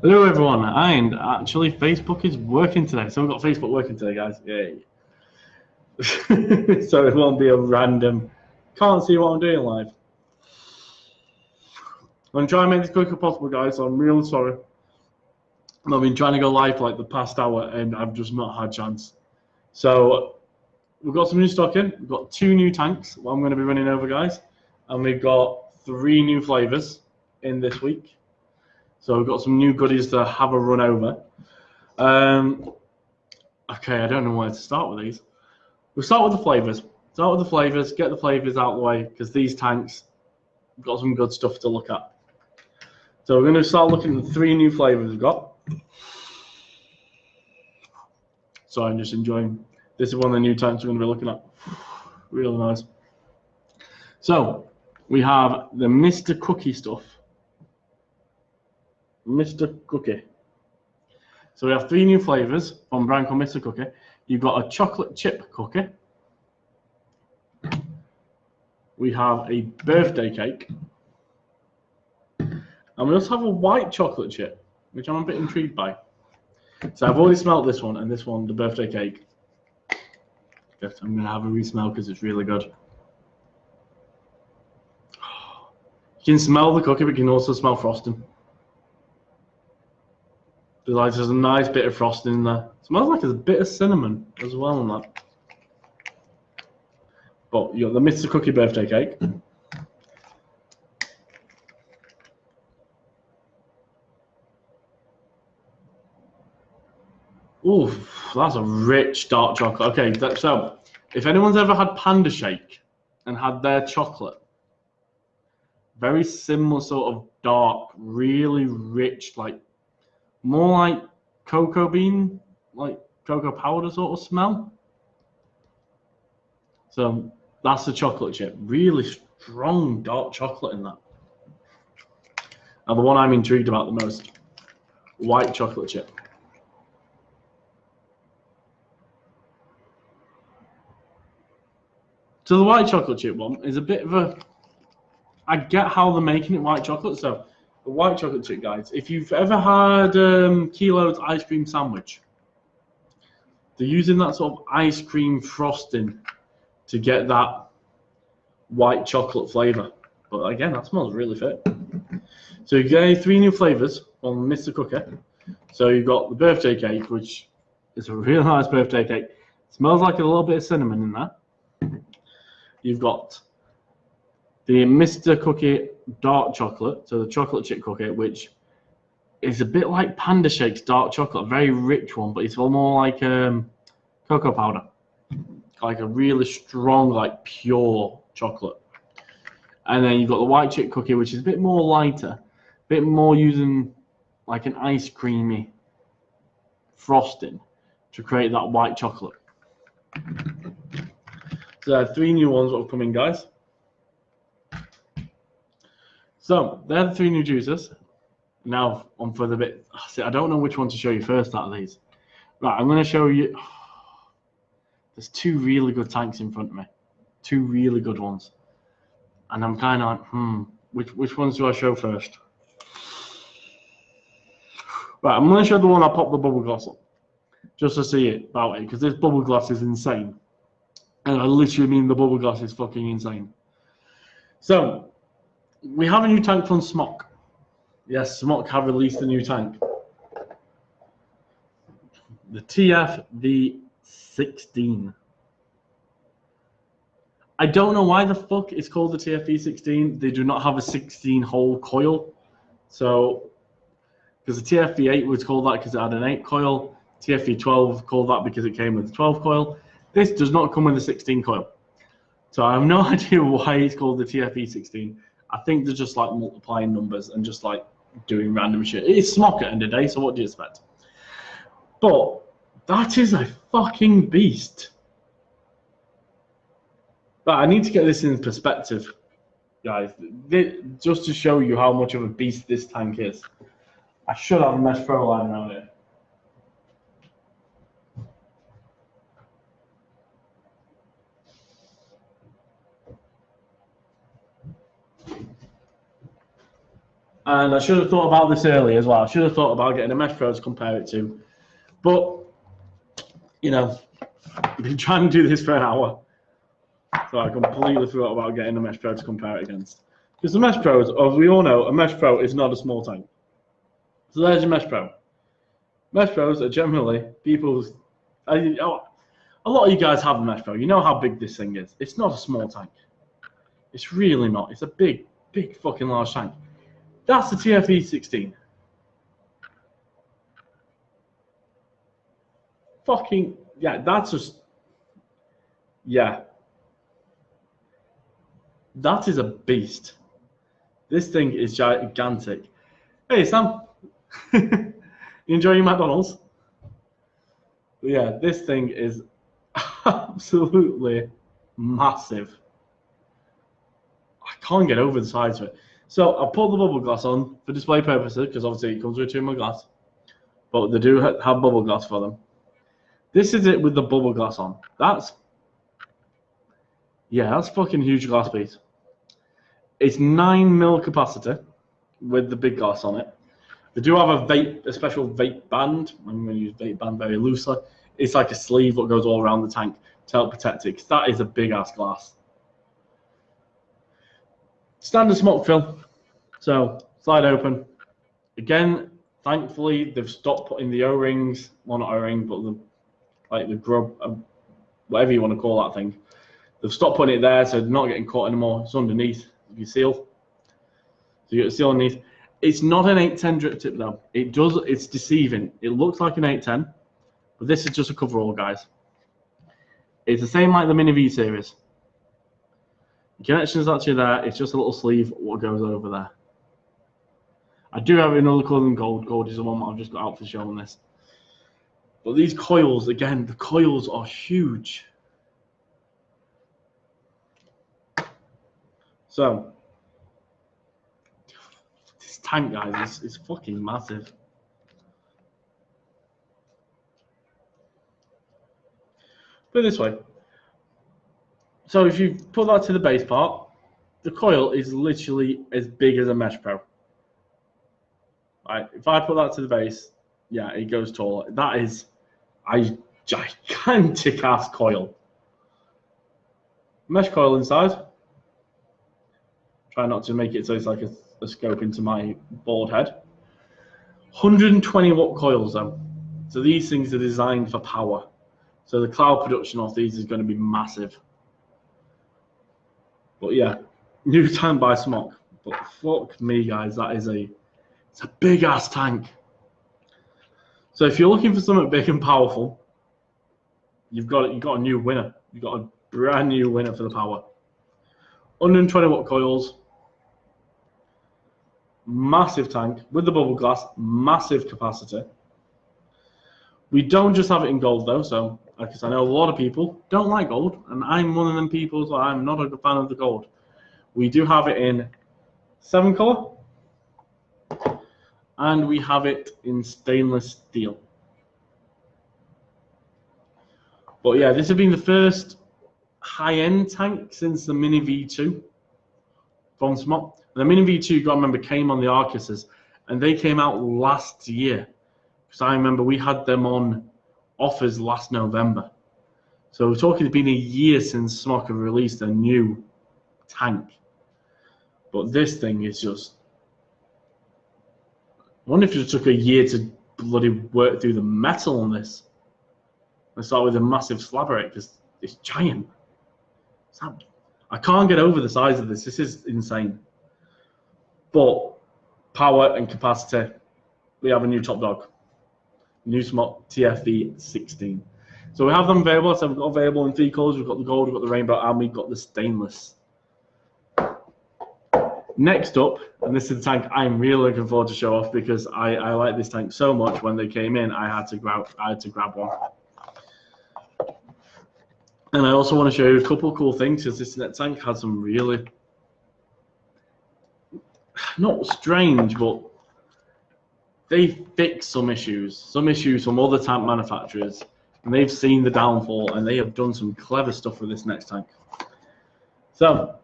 Hello everyone, and actually Facebook is working today, so we've got Facebook working today, guys. Yay. So it won't be a random, can't see what I'm doing live. I'm going to try and make this quick as possible, guys, so I'm really sorry. I've been trying to go live for like the past hour, and I've just not had a chance. So we've got some new stock in. We've got 2 new tanks, what I'm going to be running over, guys. And we've got 3 new flavors in this week. So we've got some new goodies to have a run over. Okay, I don't know where to start with these. We'll start with the flavors. Get the flavors out of the way, because these tanks have got some good stuff to look at. So we're going to start looking at the 3 new flavors we've got. So I'm just enjoying. This is one of the new tanks we're going to be looking at. Really nice. So we have the Mr. Cookie stuff. Mr. Cookie. So we have 3 new flavors from a brand called Mr. Cookie. You've got a chocolate chip cookie. We have a birthday cake. And we also have a white chocolate chip, which I'm a bit intrigued by. So I've already smelled this one, and this one, the birthday cake. But I'm going to have a re-smell because it's really good. You can smell the cookie, but you can also smell frosting. There's a nice bit of frosting in there. It smells like there's a bit of cinnamon as well in that. But you got the Mr. Cookie birthday cake. Ooh, that's a rich dark chocolate. Okay, so if anyone's ever had Panda Shake and had their chocolate, very similar sort of dark, really rich, like more like cocoa bean, like cocoa powder sort of smell. So that's the chocolate chip. Really strong dark chocolate in that. Now the one I'm intrigued about the most, white chocolate chip. So the white chocolate chip one is a bit of a, I get how they're making it white chocolate. So the white chocolate chip, guys, if you've ever had Kilo's ice cream sandwich, they're using that sort of ice cream frosting to get that white chocolate flavor. But again, that smells really fit. So you get 3 new flavors from Mr. Cookie. So you've got the birthday cake, which is a really nice birthday cake. It smells like a little bit of cinnamon in there. You've got the Mr. Cookie dark chocolate, so the chocolate chip cookie, which is a bit like Panda Shake's dark chocolate, a very rich one, but it's more like cocoa powder, like a really strong, like pure chocolate. And then you've got the white chip cookie, which is a bit more lighter, a bit more using like an ice creamy frosting to create that white chocolate. So there are 3 new ones that have come in, guys. So they're the 3 new juices. Now on for the bit. See, I don't know which one to show you first out of these. Right, I'm going to show you. There's 2 really good tanks in front of me, 2 really good ones, and I'm kind of like, which ones do I show first? Right, I'm going to show the one I popped the bubble glass on, just to see it about it, because this bubble glass is insane, and I literally mean the bubble glass is fucking insane. So we have a new tank from Smock. Yes, Smock have released a new tank. The TFV16. I don't know why the fuck it's called the TFV16. They do not have a 16-hole coil. So, because the TFV8 was called that because it had an 8 coil. TFV12 called that because it came with a 12 coil. This does not come with a 16 coil. So I have no idea why it's called the TFV16. I think they're just like multiplying numbers and just like doing random shit. It's Smock at the end of the day, so what do you expect? But that is a fucking beast. But I need to get this in perspective, guys, just to show you how much of a beast this tank is. I should have a mesh pro line around here. And I should have thought about this earlier as well. I should have thought about getting a Mesh Pro to compare it to. But, you know, I've been trying to do this for an hour. So I completely forgot about getting a Mesh Pro to compare it against. Because the Mesh Pros, as we all know, a Mesh Pro is not a small tank. So there's your Mesh Pro. Mesh Pros are generally people's... a lot of you guys have a Mesh Pro. You know how big this thing is. It's not a small tank. It's really not. It's a big, big fucking large tank. That's the TFE 16. Fucking, yeah, that's just... Yeah. That is a beast. This thing is gigantic. Hey, Sam. You enjoying McDonald's? But yeah, this thing is absolutely massive. I can't get over the size of it. So I put the bubble glass on for display purposes because obviously it comes with 2 more glass. But they do have bubble glass for them. This is it with the bubble glass on. That's fucking huge glass piece. It's 9mm capacity with the big glass on it. They do have a special vape band. I'm going to use vape band very loosely. It's like a sleeve that goes all around the tank to help protect it, because that is a big ass glass. Standard smoke fill. So slide open. Again, thankfully they've stopped putting the O-rings. Well, not O-ring, but the grub, whatever you want to call that thing. They've stopped putting it there, so they're not getting caught anymore. It's underneath. You seal. So you get a seal underneath. It's not an 810 drip tip though. It's deceiving. It looks like an 810, but this is just a coverall, guys. It's the same like the Mini V series. The connection is actually there. It's just a little sleeve what goes over there. I do have another colour than gold. Gold is the one that I've just got out for show on this. But these coils, again, the coils are huge. So, this tank, guys, is fucking massive. Put it this way. So if you put that to the base part, the coil is literally as big as a Mesh Pro. Right, if I put that to the base, yeah, it goes taller. That is a gigantic ass coil. Mesh coil inside. Try not to make it so it's like a scope into my bald head. 120 watt coils though. So these things are designed for power. So the cloud production of these is going to be massive. But yeah, new tank by Smock. But fuck me, guys, it's a big ass tank. So if you're looking for something big and powerful, you've got a new winner. You've got a brand new winner for the power. 120 watt coils. Massive tank with the bubble glass, massive capacity. We don't just have it in gold though, so because I know a lot of people don't like gold, and I'm one of them people, so I'm not a fan of the gold. We do have it in 7 color, and we have it in stainless steel. But yeah, this has been the first high-end tank since the Mini V2 from Smock. The Mini V2, you got to remember, came on the Arcuses, and they came out last year. Because I remember we had them on offers last November. So we're talking, it's been a year since Smock have released a new tank. But this thing is just... I wonder if it took a year to bloody work through the metal on this. Let's start with a massive slabberate, because it's giant. I can't get over the size of this. This is insane. But power and capacity, we have a new top dog. New Smock TFE 16. So we have them available. So we've got available in 3 colors. We've got the gold, we've got the rainbow, and we've got the stainless. Next up, and this is the tank I'm really looking forward to show off because I like this tank so much. When they came in, I had to grab one. And I also want to show you a couple of cool things because this tank has some really, not strange, but they fix some issues from other tank manufacturers, and they've seen the downfall and they have done some clever stuff with this next tank. So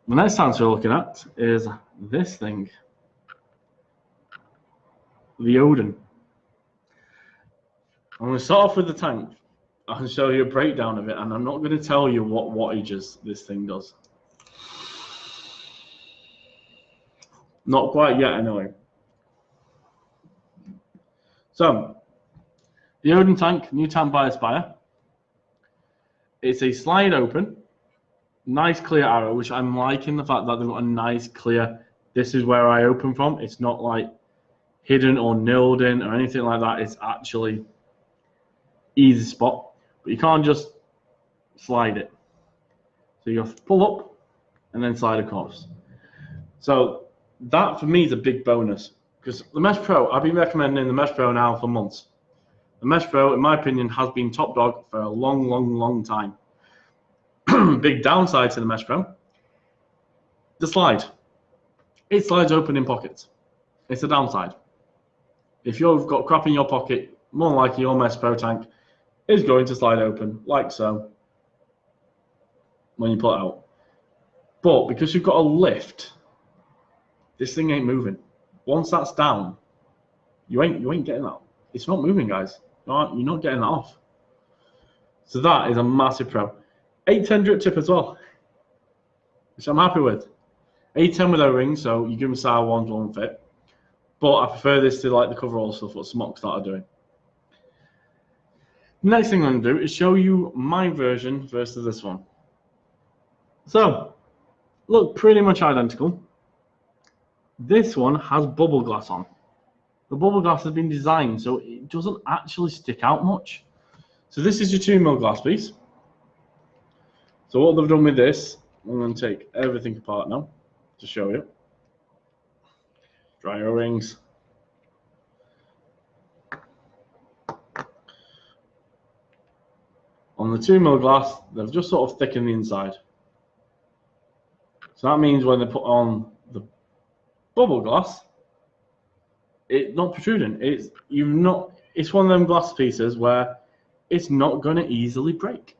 The next answer we're looking at is this thing, the Walkden. I'm going to start off with the tank. I'll show you a breakdown of it, and I'm not going to tell you what wattages this thing does. Not quite yet, anyway. So, the Walkden tank, new tank by Aspire. It's a slide open, nice clear arrow, which I'm liking the fact that they've got a nice clear, this is where I open from. It's not like hidden or nilled in or anything like that. It's actually easy spot, but you can't just slide it. So you have to pull up and then slide across. So that for me is a big bonus, because the Mesh Pro, I've been recommending the Mesh Pro now for months. The Mesh Pro, in my opinion, has been top dog for a long time. Big downside to the Mesh Pro, the slide. It slides open in pockets. It's a downside. If you've got crap in your pocket, more than likely your Mesh Pro tank is going to slide open, like so, when you pull it out. But because you've got a lift, this thing ain't moving. Once that's down, you ain't getting that. It's not moving, guys. You're not getting that off. So that is a massive pro. 810 drip tip as well, which I'm happy with. 810 with O-rings, so you give them style ones won't fit. But I prefer this to like the coverall stuff what Smock started doing. Next thing I'm going to do is show you my version versus this one. So, look pretty much identical. This one has bubble glass on. The bubble glass has been designed so it doesn't actually stick out much. So this is your 2mm glass piece. So what they've done with this, I'm going to take everything apart now to show you. Dry O-rings. On the 2mm glass, they've just sort of thickened the inside. So that means when they put on the bubble glass, it's not protruding. It's one of them glass pieces where it's not going to easily break.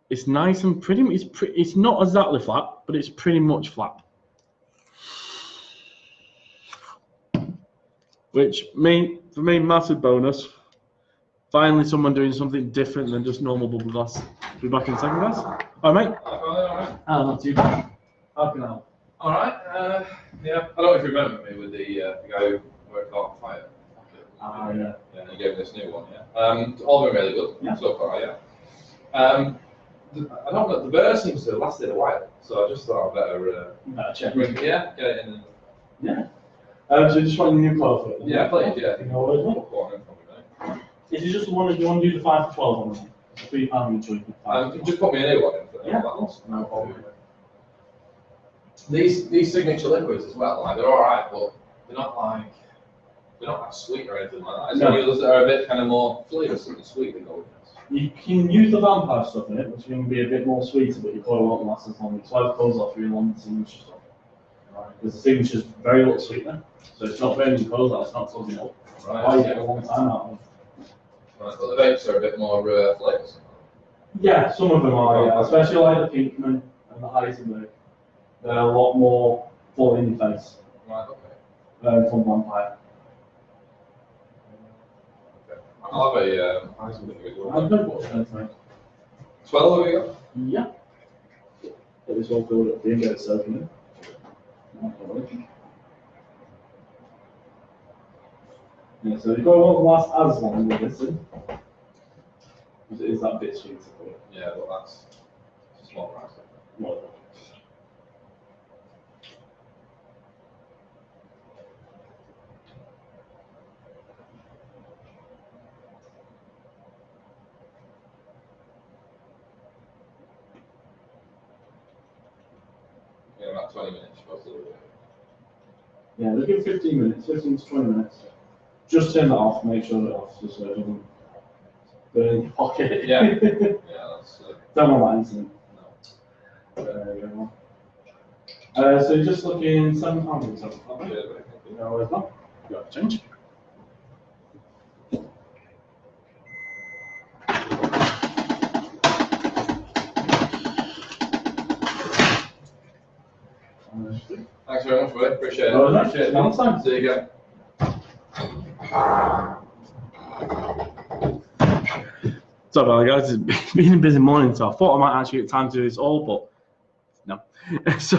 It's nice and pretty. It's not exactly flat, but it's pretty much flat. Which for me, massive bonus. Finally, someone doing something different than just normal bubble glass. Be back in a second, guys. All right, mate. All right. Not too bad. How can I help? All right. Yeah. I don't know if you remember me with the guy who worked on fire. Yeah. Yeah. You gave me this new one. Yeah. All been really good so far. Yeah. I don't know. The burner seems to have lasted a while, so I just thought I'd better Check. Yeah. Get it in. Yeah. So you just want a new quote for it? Yeah, please. Yeah. Is it just the one that you want to do the 5 to 12 on? The £3 choice. Just put me a new one in for that. Yeah, of course. No problem. These signature liquids as well, like they're all right, but they're not that sweet or anything like that. It's others that are a bit kind of more flavoursome and sweet that go with this. You can use the vampire stuff in it, which can be a bit more sweeter, but your coil won't last as long. It's why it goes off really long the signature stuff. Because the signature is very little sweetener, so it's not burning the coils out, it's not closing up. Right. Why you get a long time out of. Right, but the vapes are a bit more flavoursome. Yeah, some of them are, yeah. Especially like the Pinkman and the Heisenberg. They're a lot more full in your face. Right, okay. From vampire. Okay. I'll have a Heisenberg as well. I've never watched anything. 12 have we got? Yeah. Get this all filled up here and get it soaking in. Yeah, so you've got to last as long with this in. Because it is that bit sweeter for you. Yeah, but that's a small price. Well, Yeah, about 20 minutes supposed to do it. yeah, they'll give 15 minutes, 15 to 20 minutes. Just turn that off, make sure that off, just so it doesn't burn in your pocket. Yeah, yeah, that's. Don't want that incident. No. There you go. So you're just looking £7 or something. Yeah, No, it's not. You got to change. Thanks very much, buddy. Appreciate it. Well done. Appreciate it. Anytime. See you again. So, guys, it's been a busy morning, so I thought I might actually get time to do this all, but no. So,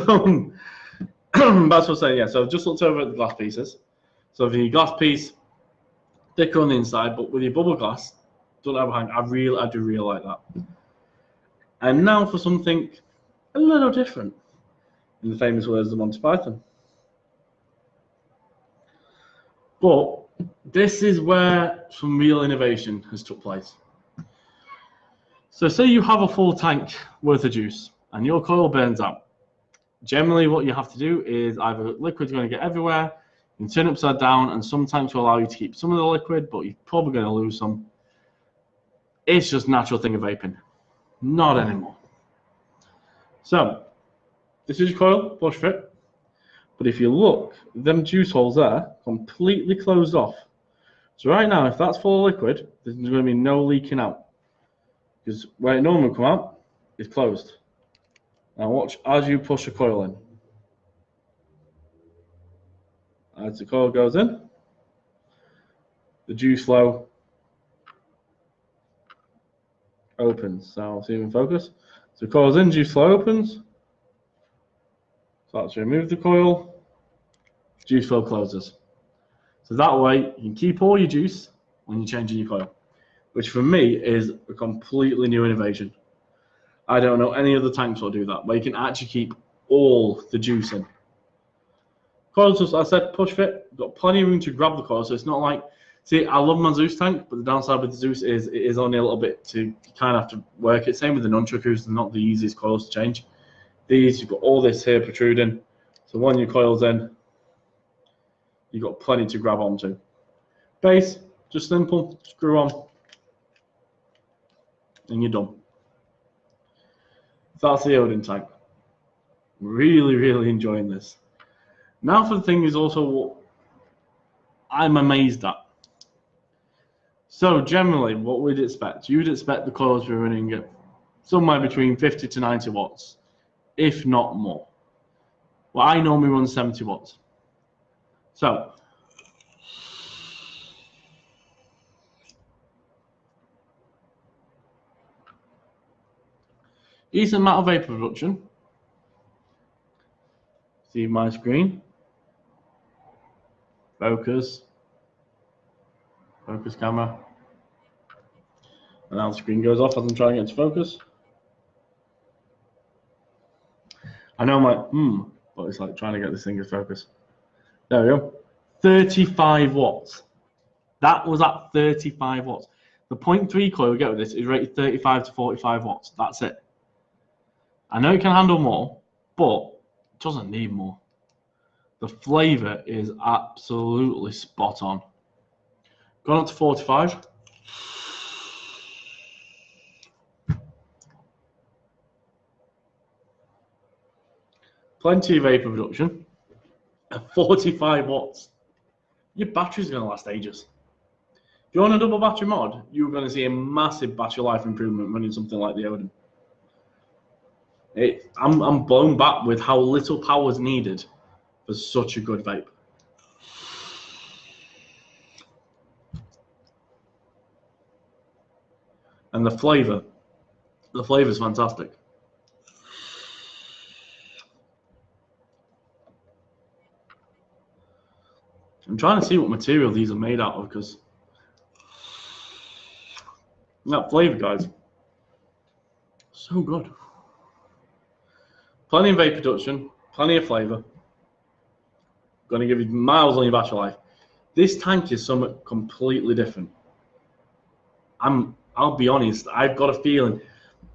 that's what I'm saying, yeah. So, I've just looked over at the glass pieces. So, if your glass piece, thicker on the inside, but with your bubble glass, don't have a hang. I do really like that. And now for something a little different, in the famous words of Monty Python. But this is where some real innovation has took place. So say you have a full tank worth of juice and your coil burns out. Generally what you have to do is either liquid's going to get everywhere, you can turn it upside down, and some tanks will allow you to keep some of the liquid, but you're probably going to lose some. It's just a natural thing of vaping. Not anymore. So this is your coil, push fit. But if you look, them juice holes there, completely closed off. So right now, if that's full of liquid, there's going to be no leaking out. Because where it normally come out, it's closed. Now watch as you push the coil in. As the coil goes in, the juice flow opens. So I'll see you in focus. So the coil's in, juice flow opens. So let's remove the coil, juice flow closes. So that way you can keep all your juice when you're changing your coil, which for me is a completely new innovation. I don't know any other tanks will do that, where you can actually keep all the juice in. Coils, as I said, push fit, got plenty of room to grab the coil, so it's not like, see, I love my Zeus tank, but the downside with the Zeus is it is only a little bit to, you kind of have to work it. Same with the Nunchakus, they're not the easiest coils to change. These, you've got all this here protruding, so when your coil's in, you've got plenty to grab onto. Base, just simple, screw on, and you're done. So that's the Odin tank. Really, really enjoying this. Now for the thing is also what I'm amazed at. So generally, what we'd expect, you'd expect the coils to be running at somewhere between 50 to 90 watts, if not more. Well, I normally run 70 watts. So, decent amount of vapor production. See my screen. Focus camera. And now the screen goes off as I'm trying to get to focus. I know but it's like trying to get this thing to focus. There we go. 35 watts. That was at 35 watts. The 0.3 coil we get with this is rated 35 to 45 watts. That's it. I know it can handle more, but it doesn't need more. The flavor is absolutely spot on. Gone up to 45. Plenty of vapor production at 45 watts. Your battery's going to last ages. If you're on a double battery mod, you're going to see a massive battery life improvement running something like the Odin. I'm blown back with how little power is needed for such a good vape. And the flavor is fantastic. I'm trying to see what material these are made out of, because that flavor, guys, so good. Plenty of vape production, plenty of flavor. Going to give you miles on your battery life. This tank is something completely different. I'll be honest, I've got a feeling,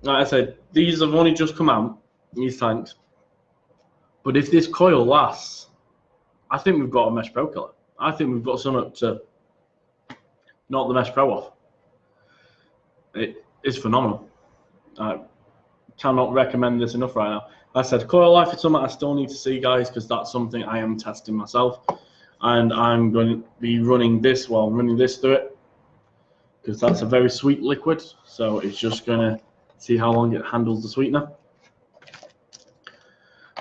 like I said, these have only just come out, these tanks. But if this coil lasts, I think we've got a Mesh Pro killer. I think we've got something to knock the Mesh Pro off. It is phenomenal. I cannot recommend this enough right now. Like I said, coil life is something I still need to see, guys, because that's something I am testing myself. And I'm going to be running this while I'm running this through it, because that's a very sweet liquid. So it's just going to see how long it handles the sweetener.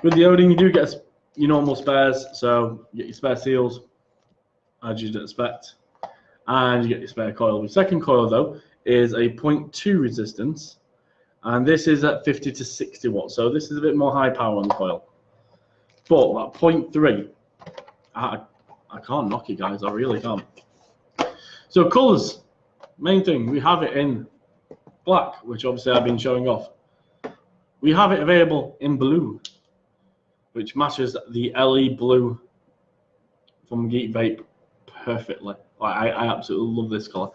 With the Odin, you do get your normal spares, so you get your spare seals, as you'd expect, and you get your spare coil. The second coil, though, is a 0.2 resistance, and this is at 50 to 60 watts, so this is a bit more high power on the coil. But that 0.3, I can't knock it, guys, I really can't. So colours, main thing, we have it in black, which obviously I've been showing off. We have it available in blue, which matches the LE blue from Geek Vape perfectly. Like, I absolutely love this colour.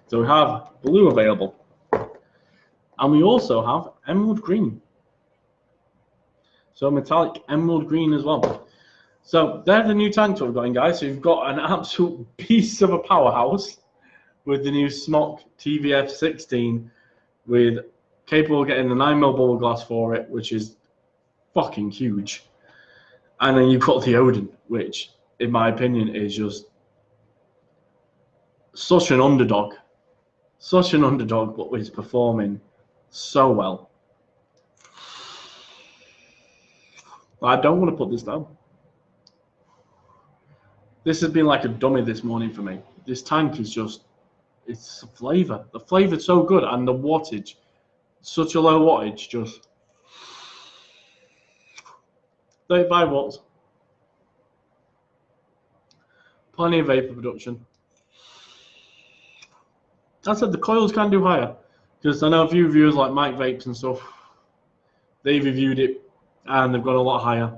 So we have blue available. And we also have emerald green. So metallic emerald green as well. So they're the new tanks we've got in, guys. So you've got an absolute beast of a powerhouse with the new Smock TVF 16 with capable of getting the 9mm bubble glass for it, which is fucking huge. And then you've got the Odin, which, in my opinion, is just such an underdog. Such an underdog, but is performing so well. I don't want to put this down. This has been like a dummy this morning for me. This tank is just, it's the flavour. The flavour's so good, and the wattage, such a low wattage, just 35 watts. Plenty of vapour production. I said the coils can do higher, because I know a few reviewers like Mike Vapes and stuff, they've reviewed it and they've gone a lot higher,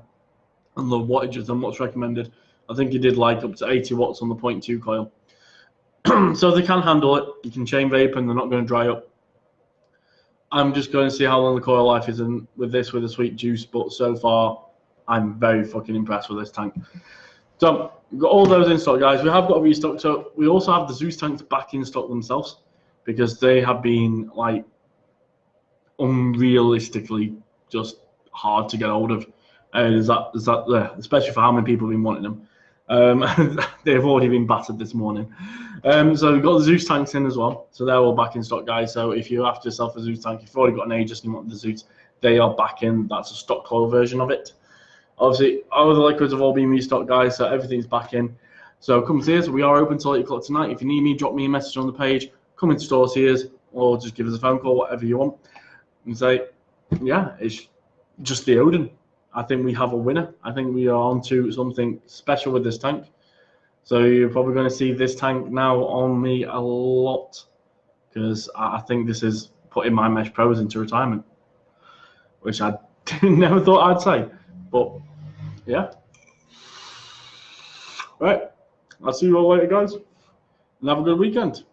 and the wattages are much recommended. I think he did like up to 80 watts on the 0.2 coil. So they can handle it. You can chain vape and they're not going to dry up. I'm just going to see how long the coil life is in with this, with a sweet juice, but so far I'm very fucking impressed with this tank. So we've got all those in stock, guys. We have got a restock. So we also have the Zeus tanks back in stock themselves, because they have been like unrealistically just hard to get hold of. Especially for how many people have been wanting them. They've already been battered this morning. So we've got the Zeus tanks in as well. So they're all back in stock, guys. So if you're after yourself a Zeus tank, if you've already got an Aegis and you want the Zeus, they are back in. That's a stock coil version of it. Obviously, all the liquids have all been restocked, guys, so everything's back in. So come see us. We are open till 8 o'clock tonight. If you need me, drop me a message on the page. Come into store, see us, or just give us a phone call, whatever you want. And say, yeah, it's just the Odin. I think we have a winner. I think we are on to something special with this tank. So you're probably going to see this tank now on me a lot, because I think this is putting my Mesh Pros into retirement, which I never thought I'd say. But yeah. Right. I'll see you all later, guys. And have a good weekend.